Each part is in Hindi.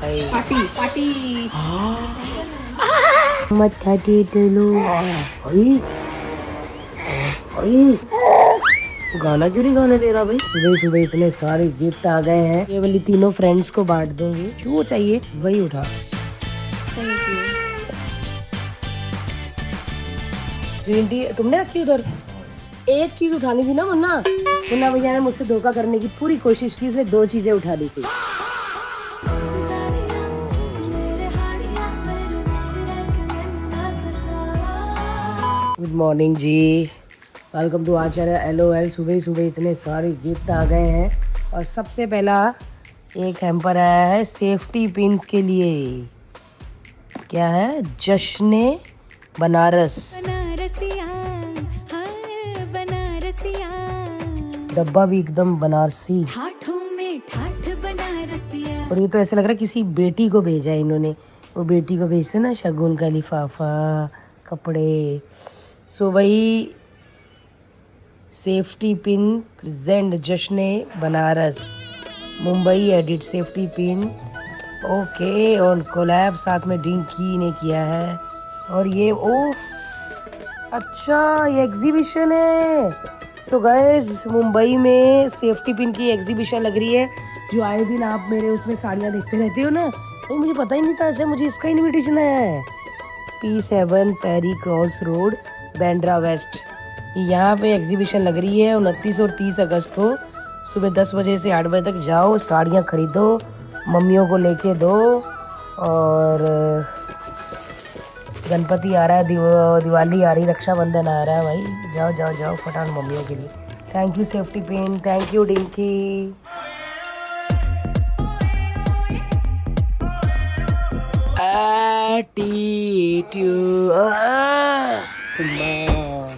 Party party. मत खाते चलो। गाना क्यों नहीं गाने दे रहा भाई? सुबह सुबह इतने सारे गिफ्ट आ गए हैं, ये वाली तीनों फ्रेंड्स को बांट दूंगी, जो चाहिए वही उठा। ग्रीन टी तुमने रखी उधर? एक चीज उठानी थी ना मुन्ना। मुन्ना भैया ने मुझसे धोखा करने की पूरी कोशिश की, इसलिए 2 चीजें उठा ली थी। गुड मॉर्निंग जी, वेलकम टू आचार्य LOL। सुबह सुबह इतने सारे गिफ्ट आ गए हैं और सबसे पहला एक हैम्पर आया है सेफ्टी पिन्स के लिए। क्या है? जश्ने बनारस। डब्बा भी एकदम बनारसी और ये तो ऐसा लग रहा है किसी बेटी को भेजा है इन्होंने। वो बेटी को भेजते ना शगुन का लिफाफा, कपड़े। सो भाई सेफ्टी पिन प्रेजेंट जश्ने Banaras Mumbai edit safety pin. Okay, और कोलैब साथ में डिंकी ने किया है। और ये अच्छा ये एग्जीबिशन है। सो गाइस मुंबई में सेफ्टी पिन की एग्जीबिशन लग रही है, जो आए दिन आप मेरे उसमें साड़ियाँ देखते रहते हो ना। तो मुझे पता ही नहीं था, अच्छा मुझे इसका इन्विटेशन आया है। P7 Perry Cross Road Bandra West, यहाँ पे एग्जीबिशन लग रही है 29 और 30 अगस्त को। सुबह 10 बजे से 8 बजे तक जाओ, साड़ियाँ खरीदो, मम्मियों को लेके दो। और गणपति आ रहा है, दिवाली आ रही, रक्षाबंधन आ रहा है भाई। जाओ जाओ जाओ फटान मम्मियों के लिए। Thank you safety pin, thank you Dinky.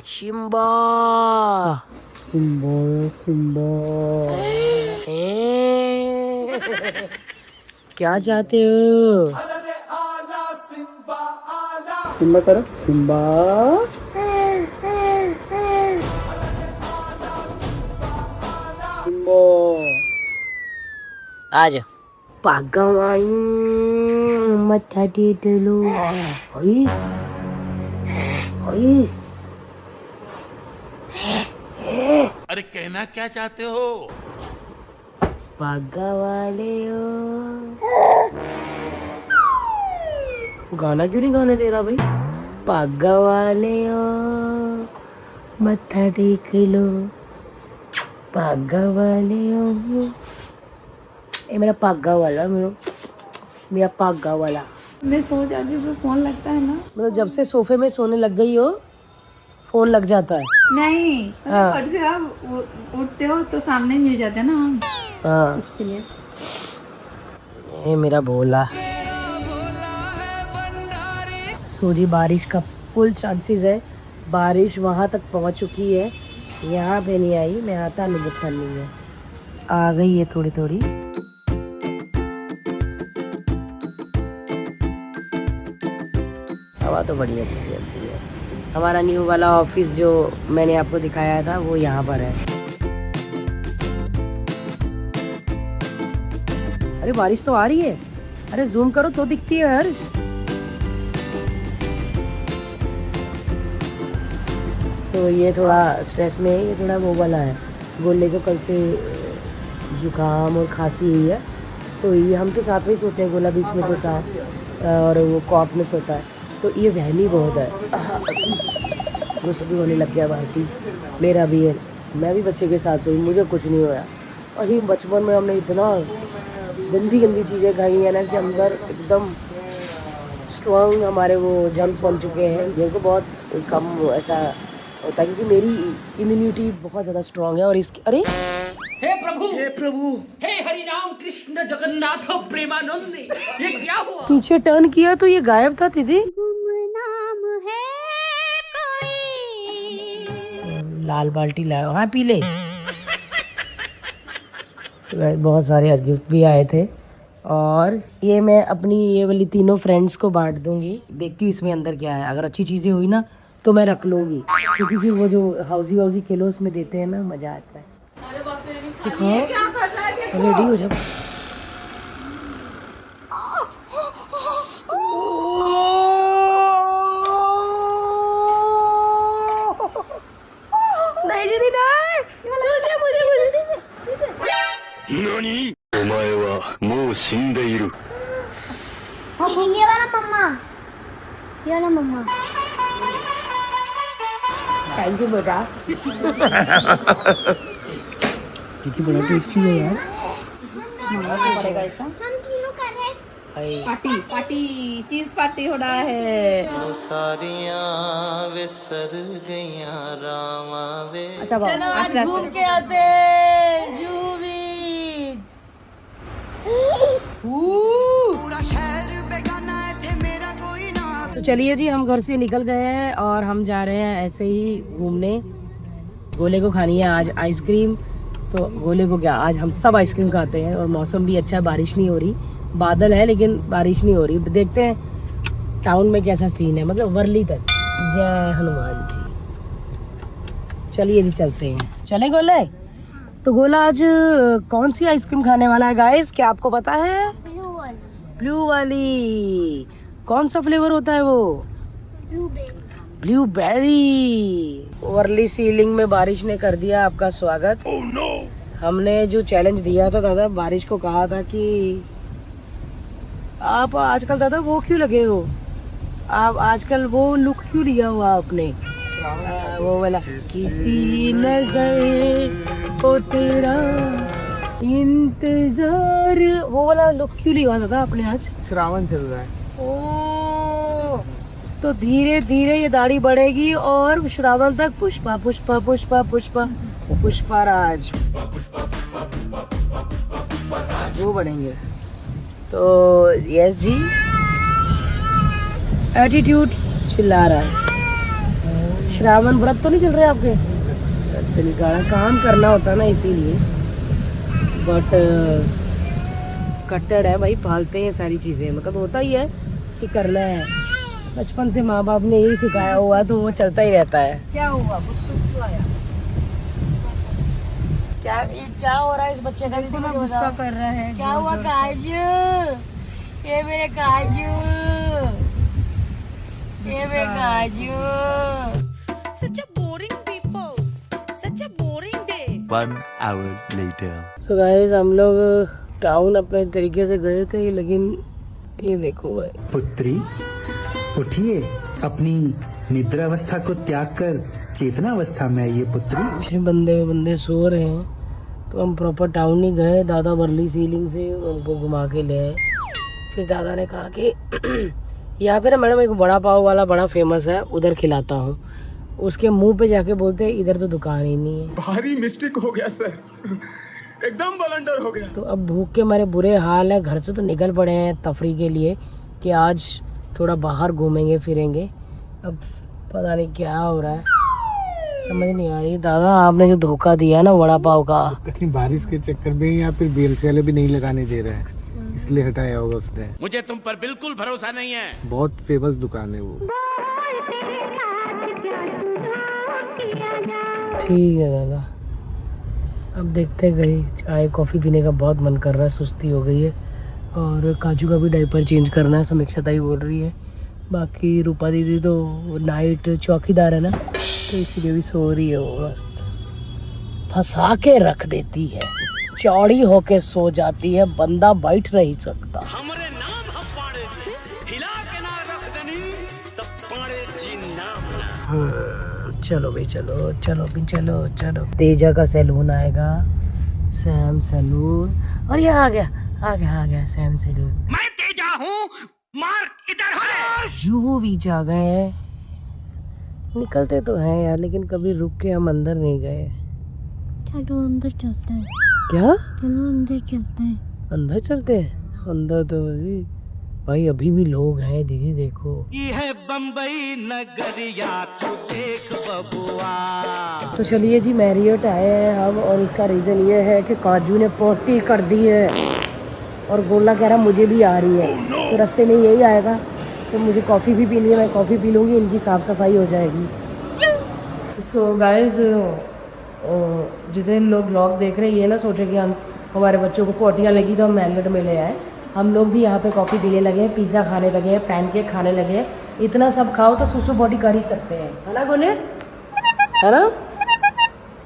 Simba Simba Simba क्या चाहते हो? सिम्बा करो, सिम्बा। सिम्बा आज पागवाई मत्था टेटलो। अरे कहना क्या चाहते हो? पागा वाले हो। गाना क्यों नहीं गाने दे रहा भाई? पागा वाले हो मत्था देख लो, पागा वाले हो। ये मेरा पागा वाला, मेरा पागा वाला। मैं सो जाती हूँ फिर फोन लगता है ना। मतलब जब से सोफे में सोने लग गई हो फोन लग जाता है। नहीं फट से आप उठते हो तो सामने मिल जाते हैं ना हम। हाँ उसके लिए ये मेरा भोला। सूरी बारिश का फुल चांसेस है, बारिश वहाँ तक पहुँच चुकी है, यहाँ पे नहीं आई। मैं आता नहीं नहीं है, आ गई है थोड़ी थोड़ी। हवा तो बड़ी अच्छी चलती है। हमारा न्यू वाला ऑफिस जो मैंने आपको दिखाया था वो यहाँ पर है। अरे बारिश तो आ रही है, अरे जूम करो तो दिखती है हर्ष। तो ये थोड़ा स्ट्रेस में है, ये थोड़ा वो वाला है, बोलने को कल से जुकाम और खांसी हुई है। तो ये हम तो साथ में ही सोते हैं, गोला बीच में सोता है और वो कॉप में सोता है, तो ये वहमी बहुत है। गुस्सा भी होने लग गया भारती, मेरा भी है। मैं भी बच्चे के साथ सोई, मुझे कुछ नहीं होया। वही बचपन में हमने इतना गंदी गंदी चीज़ें खाई हैं ना कि अंदर एकदम स्ट्रॉन्ग हमारे वो जंग पहुँच चुके हैं। मेरे को बहुत कम ऐसा होता है क्योंकि मेरी इम्यूनिटी बहुत ज़्यादा स्ट्रॉन्ग है। और इसकी अरे हे प्रभु, हे हरि राम कृष्ण जगन्नाथ प्रेमानंद, ये क्या हुआ? पीछे टर्न किया तो ये गायब था दीदी। लाल बाल्टी लाओ, हाँ पी ले। बहुत सारे गिफ्ट भी आए थे और ये मैं अपनी ये वाली तीनों फ्रेंड्स को बांट दूंगी। देखती हूँ इसमें अंदर क्या है, अगर अच्छी चीज़ें हुई ना तो मैं रख लूँगी, क्योंकि फिर वो जो हाउसी खेलो उसमें देते हैं ना, मज़ा आता है। दिखाओ, रेडी हो जाओ। ये वाला मम्मा, ये वाला मम्मा। थैंक यू बेटा। कितनी बड़ा टेस्टी है यार। मंगाना पड़ेगा ऐसा। हम तीनों कर रहे हैं। पार्टी पार्टी चीज पार्टी हो रहा है। अच्छा चलो आस्ते आस्ते। घूम के आते जूहू बीच। तो चलिए जी, हम घर से निकल गए हैं और हम जा रहे हैं ऐसे ही घूमने। गोले को खानी है आज आइसक्रीम, तो गोले को क्या, आज हम सब आइसक्रीम खाते हैं। और मौसम भी अच्छा है, बारिश नहीं हो रही, बादल है लेकिन बारिश नहीं हो रही। देखते हैं टाउन में कैसा सीन है, मतलब वर्ली तक। जय हनुमान जी। चलिए जी चलते हैं। चले गोले? तो गोला आज कौन सी आइसक्रीम खाने वाला है गाइस, क्या आपको पता है? ब्लू वाली। कौन सा फ्लेवर होता है वो? ब्लूबेरी। वर्ली सीलिंग में बारिश ने कर दिया आपका स्वागत। हमने जो चैलेंज दिया था दादा, बारिश को कहा था कि आप आजकल दादा वो क्यों लगे हो, आप आजकल वो लुक क्यों लिया हुआ आपने, वो वाला किसी नजर को तेरा इंतजार, वो वाला लुक क्यों लिया हुआ दादा आपने आज? श्रावण चल रहा है। ओ, तो धीरे धीरे ये दाढ़ी बढ़ेगी और श्रावण तक पुष्पा पुष्पा पुष्पा पुष्पा पुष्पा राज वो बनेंगे। तो यस जी, एटीट्यूड चिल्ला रहा है। श्रावण व्रत तो नहीं चल रहे आपके? काम करना होता है ना इसीलिए, बट कट्टर है भाई, पालते हैं सारी चीज़ें, मतलब होता ही है कि करना है। बचपन से माँ बाप ने यही सिखाया हुआ तो वो चलता ही रहता है। क्या हुआ? क्या ये क्या हो रहा है इस बच्चे का? गुस्सा कर रहा है। क्या हुआ काजू? ये मेरे काजू, ये मेरे काजू। Such a boring people, such a boring day. 1 hour later. So guys, हम लोग टाउन अपने तरीके से गए थे, लेकिन ये देखो भाई। पुत्री उठिए, अपनी निद्रावस्था को त्याग कर चेतनावस्था में आइए पुत्री। पीछे बंदे सो रहे हैं, तो हम प्रॉपर टाउन नहीं गए। दादा वर्ली सीलिंग से उनको घुमा के ले आए। फिर दादा ने कहा कि यहाँ पे ना मैडम एक बड़ा पाव वाला बड़ा फेमस है, उधर खिलाता हूँ। उसके मुंह पे जाके बोलते हैं इधर तो दुकान ही नहीं है। भारी मिस्टेक हो गया सर, एकदम ब्लंडर हो गया। तो अब भूख के हमारे बुरे हाल है, घर से तो निकल पड़े हैं तफरी के लिए कि आज थोड़ा बाहर घूमेंगे फिरेंगे। अब पता नहीं क्या हो रहा है, समझ नहीं आ रही। दादा आपने जो धोखा दिया ना वड़ा पाव का, कहीं बारिश के चक्कर में या फिर बीएलसी वाले भी नहीं लगाने दे रहे हैं, इसलिए हटाया होगा उसने। मुझे तुम पर बिल्कुल भरोसा नहीं है। बहुत फेमस दुकान है वो। ठीक है दादा, अब देखते गए। चाय कॉफ़ी पीने का बहुत मन कर रहा है, सुस्ती हो गई है। और काजू का भी डायपर चेंज करना है, समीक्षा ताई बोल रही है। बाकी रूपा दीदी तो नाइट चौकीदार है ना, तो इसीलिए भी सो रही है वो मस्त। फंसा के रख देती है, चौड़ी होके सो जाती है, बंदा बैठ नहीं सकता। हमरे नाम हम पाड़े जी, हिला के ना रख देनी तब पाड़े जी नाम ना। चलो भाई चलो चलो भी चलो चलो। तेजा का सैलून आएगा, सैम सैलून, और ये आ गया सैम सैलून। मैं तेजा हूँ, मार इधर है। जूहू बीच आ गए हैं। निकलते तो हैं यार, लेकिन कभी रुक के हम अंदर नहीं गए। चलो अंदर चलते हैं। क्या? चलो अंदर चलते हैं। अंदर चलते हैं? अंदर तो भाई अभी भी लोग हैं दीदी, देखो। ये है बम्बई नगरिया, तू देख बबुआ। तो चलिए जी, मैरियट आए हैं हम, और इसका रीज़न ये है कि काजू ने पोटी कर दी है और गोला कह रहा मुझे भी आ रही है। तो रास्ते में यही आएगा, तो मुझे कॉफ़ी भी पीनी है, मैं कॉफ़ी पी लूँगी, इनकी साफ़ सफाई हो जाएगी। सो गाइस, जितने लोग ब्लॉग देख रहे हैं ये ना सोचे कि हम हमारे बच्चों को पोटियाँ लगी तो हम मैरियट में ले आए। हम लोग भी यहाँ पे कॉफ़ी पीने लगे हैं, पिज़्ज़ा खाने लगे हैं, पैनकेक खाने लगे हैं। इतना सब खाओ तो सुसु बॉडी कर ही सकते हैं, है ना गोले, है ना?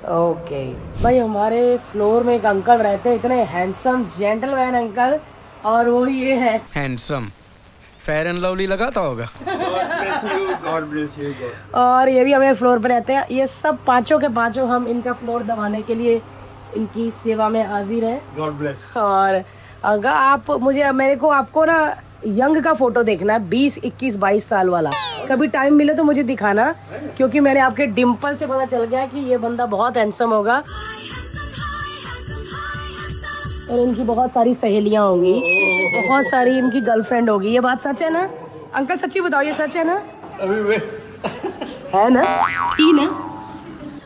ओके भाई, हमारे फ्लोर में एक अंकल रहते हैं, इतने हैंडसम जेंटलमैन अंकल, और वो ये है हैंडसम, फेयर एंड लवली लगाता होगा। और ये भी हमारे फ्लोर पे रहते हैं। ये सब पांचों के पांचों हम इनका फ्लोर दबाने के लिए इनकी सेवा में हाजिर हैं। God bless. और अगर आप मेरे को आपको ना यंग का फोटो देखना है, 20, 21, 22 साल वाला। कभी टाइम मिले तो मुझे दिखाना, क्योंकि मैंने आपके डिम्पल से पता चल गया कि ये बंदा बहुत हैंडसम होगा और इनकी बहुत सारी सहेलियां होंगी, बहुत सारी इनकी गर्लफ्रेंड होगी। ये बात सच है ना अंकल? सच्ची बताओ, ये सच है ना? है ना?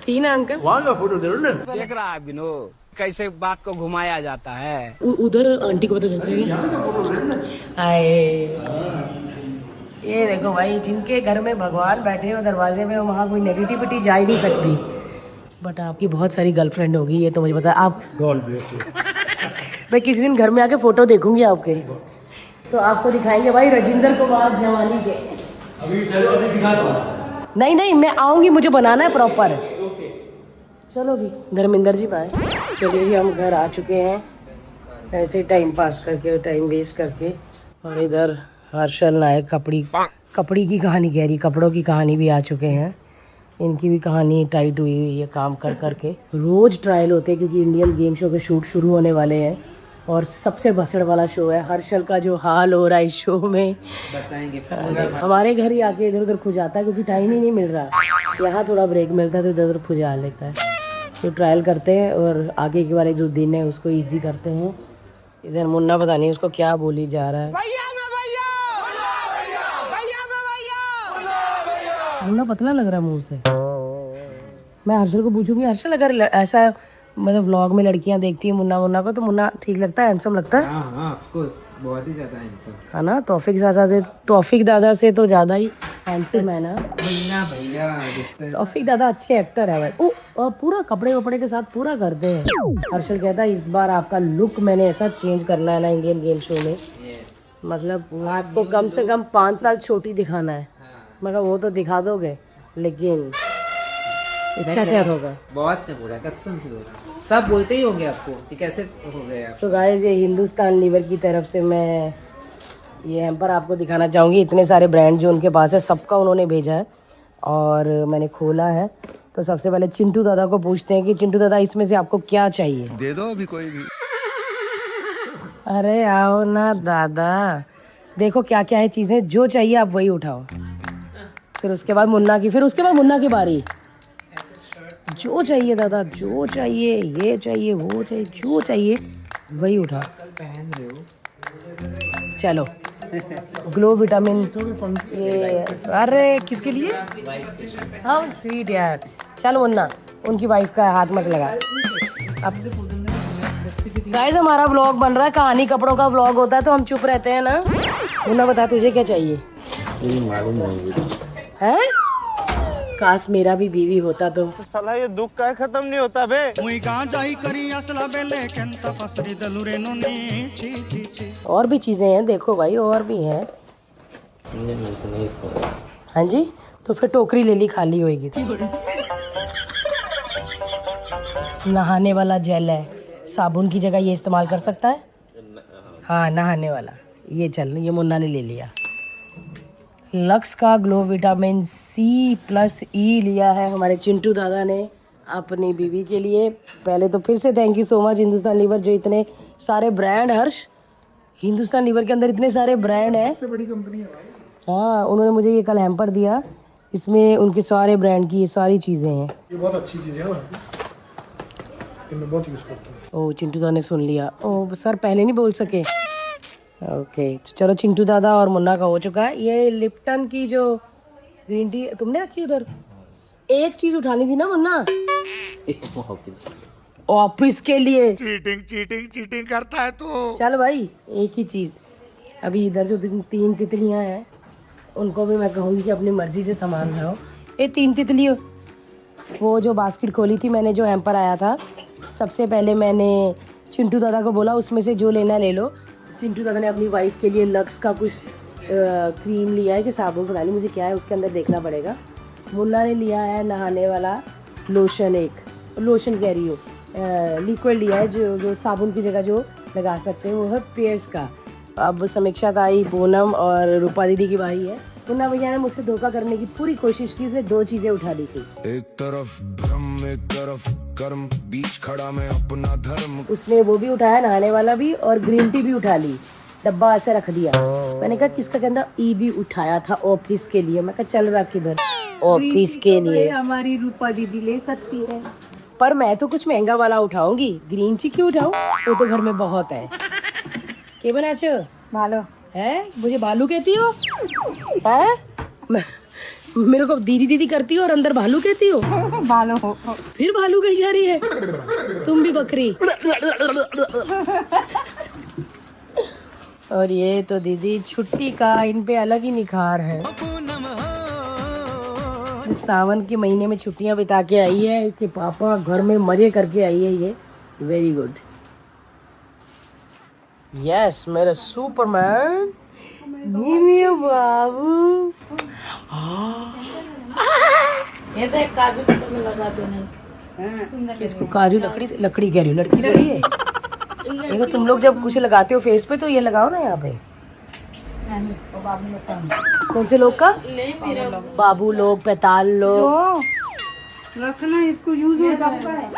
थी ना अंकल? देख रहा है विनोद कैसे बात को घुमाया जाता है। उधर आंटी को पता चलता है। आए, ये देखो भाई, जिनके घर में भगवान बैठे हो दरवाजे में, वहाँ कोई नेगेटिविटी जा ही नहीं सकती। बट आपकी बहुत सारी गर्लफ्रेंड होगी, ये तो मुझे पता है। आप गॉड ब्लेस यू। मैं किसी दिन घर में आके फोटो देखूंगी आपके, तो आपको दिखाएंगे भाई राजेंद्र कुमार जवानी के। नहीं, मैं आऊंगी, मुझे बनाना है प्रॉपर। चलो भी धर्मेंद्र जी बाय। चलिए जी, हम घर आ चुके हैं ऐसे टाइम पास करके, टाइम वेस्ट करके। और इधर हर्षल नायक कपड़ी की कहानी कह रही, कपड़ों की कहानी भी आ चुके हैं। इनकी भी कहानी टाइट हुई हुई है काम कर करके। रोज़ ट्रायल होते हैं क्योंकि इंडियन गेम शो के शूट शुरू होने वाले हैं और सबसे बसड़ वाला शो है। हर्षल का जो हाल हो रहा है इस शो में बताएंगे। हमारे घर ही आके इधर उधर खुजाता है क्योंकि टाइम ही नहीं मिल रहा। यहाँ थोड़ा ब्रेक मिलता है तो इधर उधर खुजा लेता है। तो ट्रायल करते हैं और आगे के वाले जो दिन है उसको ईजी करते हैं। इधर मुन्ना पता नहीं उसको क्या बोली जा रहा है। मुन्ना पतला लग रहा है मुंह से। मैं हर्षल को पूछूंगी, हर्षल अगर ऐसा मतलब व्लॉग में लड़कियां देखती है मुन्ना को, तो मुन्ना ठीक लगता है, हैंडसम लगता है? हाँ, ऑफ कोर्स, बहुत ही ज्यादा हैंडसम है ना। तौफीक दादा से तो ज्यादा ही हैंडसम है ना भैया। तौफीक दादा अच्छे एक्टर है भाई। और पूरा कपड़े वपड़े के साथ पूरा करते हैं। हर्षल कहता है इस बार आपका लुक मैंने ऐसा चेंज करना है ना इंडियन गेम शो में, मतलब आपको कम से कम 5 साल छोटी दिखाना है। मगर वो तो दिखा दोगे, लेकिन इसका क्या होगा? बहुत बुरा, कसम से बुरा। सब बोलते ही होंगे आपको कि कैसे हो गया। सो गाइस, ये हिंदुस्तान लीवर की तरफ से मैं ये हैम्पर आपको दिखाना चाहूँगी। इतने सारे ब्रांड जो उनके पास है सबका उन्होंने भेजा है और मैंने खोला है। तो सबसे पहले चिंटू दादा को पूछते हैं कि चिंटू दादा इसमें से आपको क्या चाहिए? दे दो अभी कोई भी। अरे आओ ना दादा, देखो क्या क्या है चीज़ें, जो चाहिए आप वही उठाओ। फिर उसके बाद मुन्ना की बारी। जो चाहिए दादा, जो चाहिए, ये चाहिए, वो चाहिए, जो चाहिए वही उठा। चलो ग्लो विटामिन ये, अरे किसके लिए? हाँ स्वीट यार। चलो मुन्ना, उनकी वाइफ का हाथ मत लगा। अब गाइस हमारा व्लॉग बन रहा है, कहानी कपड़ों का व्लॉग होता है तो हम चुप रहते हैं ना। मुन्ना बता तुझे क्या चाहिए? है? काश मेरा भी बीवी होता तो। साला ये दुख का खत्म नहीं होता बे। और भी चीजें हैं, देखो भाई और भी हैं। हाँ जी, तो फिर टोकरी ले ली, खाली होएगी। नहाने वाला जेल है, साबुन की जगह ये इस्तेमाल कर सकता है। हाँ नहाने वाला, ये चल, ये मुन्ना ने ले लिया। लक्स का ग्लो विटामिन C+E लिया है हमारे चिंटू दादा ने अपनी बीवी के लिए। पहले तो फिर से thank you so much Hindustan Lever, जो इतने सारे ब्रांड, हर्ष हिंदुस्तान लीवर के अंदर इतने सारे ब्रांड हैं, सबसे बड़ी कंपनी है भाई। हाँ, उन्होंने मुझे ये कल हैम्पर दिया, इसमें उनके सारे ब्रांड की ये सारी चीज़ें हैं। ये बहुत अच्छी चीज़ है, मैं बहुत यूज़ करता हूँ। ओ चिंटू दादा ने सुन लिया। ओ सर पहले नहीं बोल सके। ओके चलो, चिंटू दादा और मुन्ना का हो चुका है। ये लिप्टन की जो ग्रीन टी तुमने रखी उधर, एक चीज उठानी थी ना मुन्ना, ऑफिस के लिए। चीटिंग करता है तो। चल भाई, एक ही चीज। अभी इधर जो 3 तितलियां हैं उनको भी मैं कहूँगी कि अपनी मर्जी से सामान लाओ। ये 3 तितली, वो जो बास्केट खोली थी मैंने, जो हैम्पर आया था, सबसे पहले मैंने चिंटू दादा को बोला उसमें से जो लेना ले लो। चिंटू दादा ने अपनी वाइफ के लिए लक्स का कुछ क्रीम लिया है कि साबुन, पता नहीं मुझे क्या है, उसके अंदर देखना पड़ेगा। मुन्ना ने लिया है नहाने वाला लोशन एक, लोशन कह रही हो, लिक्विड लिया है जो साबुन की जगह जो लगा सकते हैं, वो है पियर्स का। अब समीक्षा ताई, पूनम और रूपा दीदी की बारी है। मुन्ना भैया ने मुझसे धोखा करने की पूरी कोशिश की, उसने 2 चीजें उठा ली थी। एक तरफ भ्रम एक तरफ कर्म, बीच खड़ा मैं अपना धर्म। उसने वो भी उठाया, नहाने वाला भी, और ग्रीन टी भी उठा ली, डब्बा ऐसे रख दिया। मैंने कहा किसका, कहता ई भी उठाया था ऑफिस के लिए। मैं कहा चल रख इधर, ऑफिस के लिए हमारी रूपा दीदी ले सकती है, पर मैं तो कुछ महंगा वाला उठाऊंगी, ग्रीन टी क्यों उठाऊं, वो तो घर में बहुत है। क्या बना छो भालो है, मुझे बालू कहती हो है, मेरे को दीदी दीदी करती हो और अंदर भालू कहती हो। भालो हो। फिर भालू कही जा रही है, तुम भी बकरी। और ये तो दीदी छुट्टी का इन पे अलग ही निखार है। इस सावन के महीने में छुट्टियां बिता के आई है, इसके पापा घर में मजे करके आई है, ये वेरी गुड। यस मेरा सुपरमैन, मेरा बाबू। ये तो एक काजू में लगा दो। किसको काजू? लकड़ी कह रही हो, लड़की थोड़ी है। देखो तुम लोग जब कुछ लगाते हो फेस पे तो ये लगाओ ना यहाँ पे। कौन से लोग का? बाबू लोग, पैताल लोग। रखना इसको यूज हो जाता है।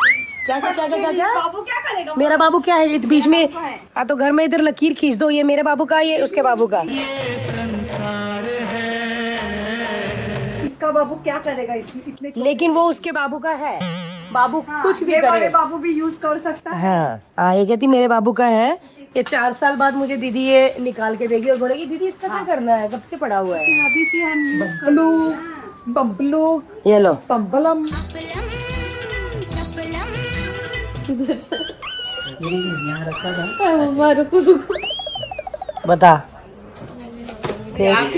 क्या क्या क्या क्या क्या बाबू क्या करेगा? मेरा बाबू क्या है बीच में? हाँ तो घर में इधर लकीर खींच दो, ये मेरे बाबू का, ये उसके बाबू का। इसका बाबू क्या करेगा इसमें इतने? लेकिन वो उसके बाबू का है, बाबू कुछ भी करे, बाबू भी यूज कर सकता है। हाँ ये कहती मेरे बाबू का है, ये 4 साल बाद मुझे दीदी ये निकाल के देगी और बोलेगी दीदी इसका क्या करना है, कब से पड़ा हुआ है। अभी से हम बम्बलू ये लो बम्बलम। बता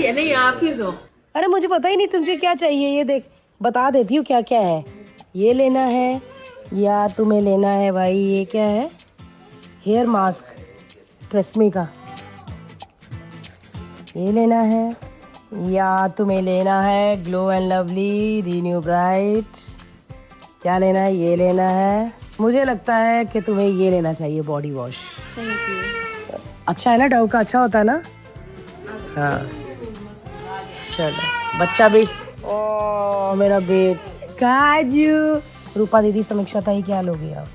नहीं, आप ही दो। अरे मुझे पता ही नहीं तुझे क्या चाहिए, ये देख बता देती हूँ क्या क्या है। ये लेना है या तुम्हें लेना है भाई, ये क्या है, हेयर मास्क ट्रेस्मी का, ये लेना है, या तुम्हें लेना है glow and lovely the new bright, क्या लेना है, ये लेना है। मुझे लगता है कि तुम्हें ये लेना चाहिए, बॉडी वॉश। अच्छा है ना, डव का अच्छा होता है ना। हाँ चलो बच्चा भी, ओ मेरा बेट काजू। रूपा दीदी, समीक्षा ताई क्या लोगे आप?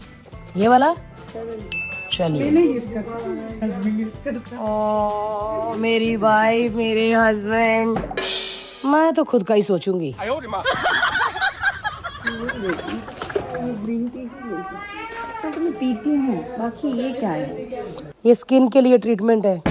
ये वाला चलिए। ओ मेरी वाइफ, मेरे हस्बैंड, मैं तो खुद का ही सोचूंगी। ग्रीन टी तो मैं पीती हूँ, बाकी ये क्या है? ये स्किन के लिए ट्रीटमेंट है।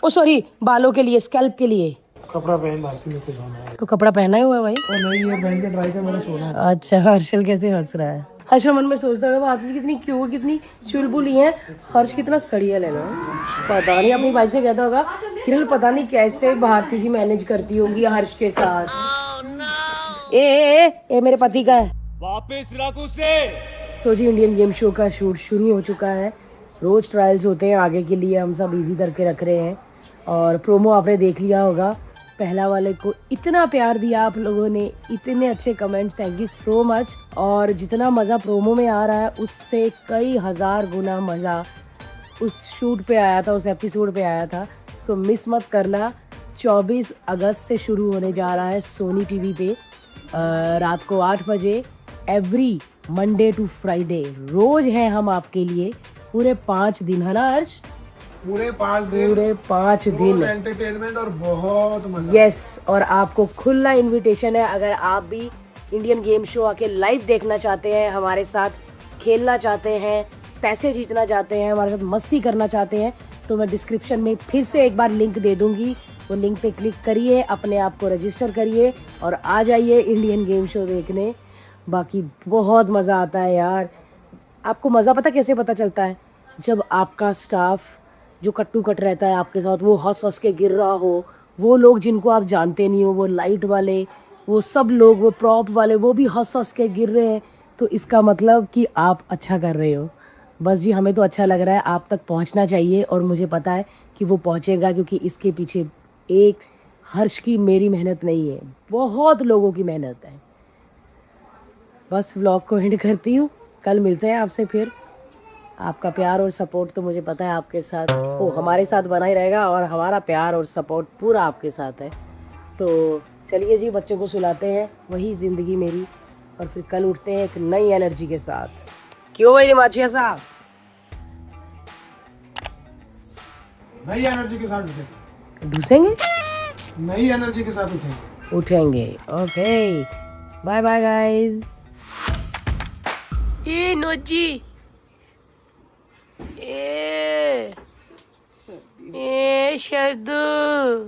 ओ सॉरी, बालों के लिए, स्कैल्प के लिए। कपड़ा पहन भारती मेरे को सोना है। तो कपड़ा पहना ही हुआ है भाई। और नहीं, ये पहन के ट्राई कर, मैंने सोना है। अच्छा हर्षल कैसे हंस रहा है? हर्षल मन में सोचता है भारती कितनी क्यूट, कितनी चुलबुली है, हर्ष कितना सड़ियल है ना। पता नहीं अपनी वाइफ से कहता होगा हिरल पता नहीं कैसे भारती जी मैनेज करती होंगी हर्ष के साथ। ए मेरे पति का है। वापस रख उसे। सो जी इंडियन गेम शो का शूट शुरू हो चुका है। रोज ट्रायल्स होते हैं आगे के लिए, हम सब इजी करके रख रहे हैं। और प्रोमो आपने देख लिया होगा, पहला वाले को इतना प्यार दिया आप लोगों ने, इतने अच्छे comments, thank you so much. और जितना मज़ा प्रोमो में आ रहा है उससे कई हज़ार गुना मज़ा उस शूट पे आया था, उस एपिसोड पे आया था। सो मिस मत करना। 24 अगस्त से शुरू होने जा रहा है सोनी टीवी पे, रात को 8 बजे, एवरी मंडे टू फ्राइडे। रोज़ हैं हम आपके लिए, पूरे 5 दिन, है ना हर्ष? पूरे 5 दिन, पूरे 5 दिन एंटरटेनमेंट और बहुत मजा। यस और आपको खुला इनविटेशन है, अगर आप भी इंडियन गेम शो आके लाइव देखना चाहते हैं, हमारे साथ खेलना चाहते हैं, पैसे जीतना चाहते हैं, हमारे साथ मस्ती करना चाहते हैं, तो मैं डिस्क्रिप्शन में फिर से एक बार लिंक दे दूंगी। वो लिंक पे क्लिक करिए, अपने आप को रजिस्टर करिए और आ जाइए इंडियन गेम शो देखने। बाकी बहुत मज़ा आता है यार। आपको मज़ा पता कैसे पता चलता है? जब आपका स्टाफ जो कट्टू कट रहता है आपके साथ, वो हंस हंस के गिर रहा हो, वो लोग जिनको आप जानते नहीं हो, वो लाइट वाले, वो सब लोग, वो प्रॉप वाले, वो भी हंस हंस के गिर रहे हैं, तो इसका मतलब कि आप अच्छा कर रहे हो। बस जी हमें तो अच्छा लग रहा है, आप तक पहुंचना चाहिए और मुझे पता है कि वो पहुंचेगा, क्योंकि इसके पीछे एक हर्ष की मेरी मेहनत नहीं है, बहुत लोगों की मेहनत है। बस व्लॉग को एंड करती हूँ। कल मिलते हैं आपसे फिर। आपका प्यार और सपोर्ट तो मुझे पता है आपके साथ हमारे साथ बना ही रहेगा, और हमारा प्यार और सपोर्ट पूरा आपके साथ है। तो चलिए जी, बच्चों को सुलाते हैं, वही ज़िंदगी मेरी, और फिर कल उठते हैं एक नई एनर्जी के साथ। क्यों भाई माचिया साहब? नई एनर्जी के साथ उठेंगे, ढूसेंगे, नई एनर्जी के साथ उठेंगे। उठेंगे। Okay, bye bye guys. ए नोजी, ए शर्दू।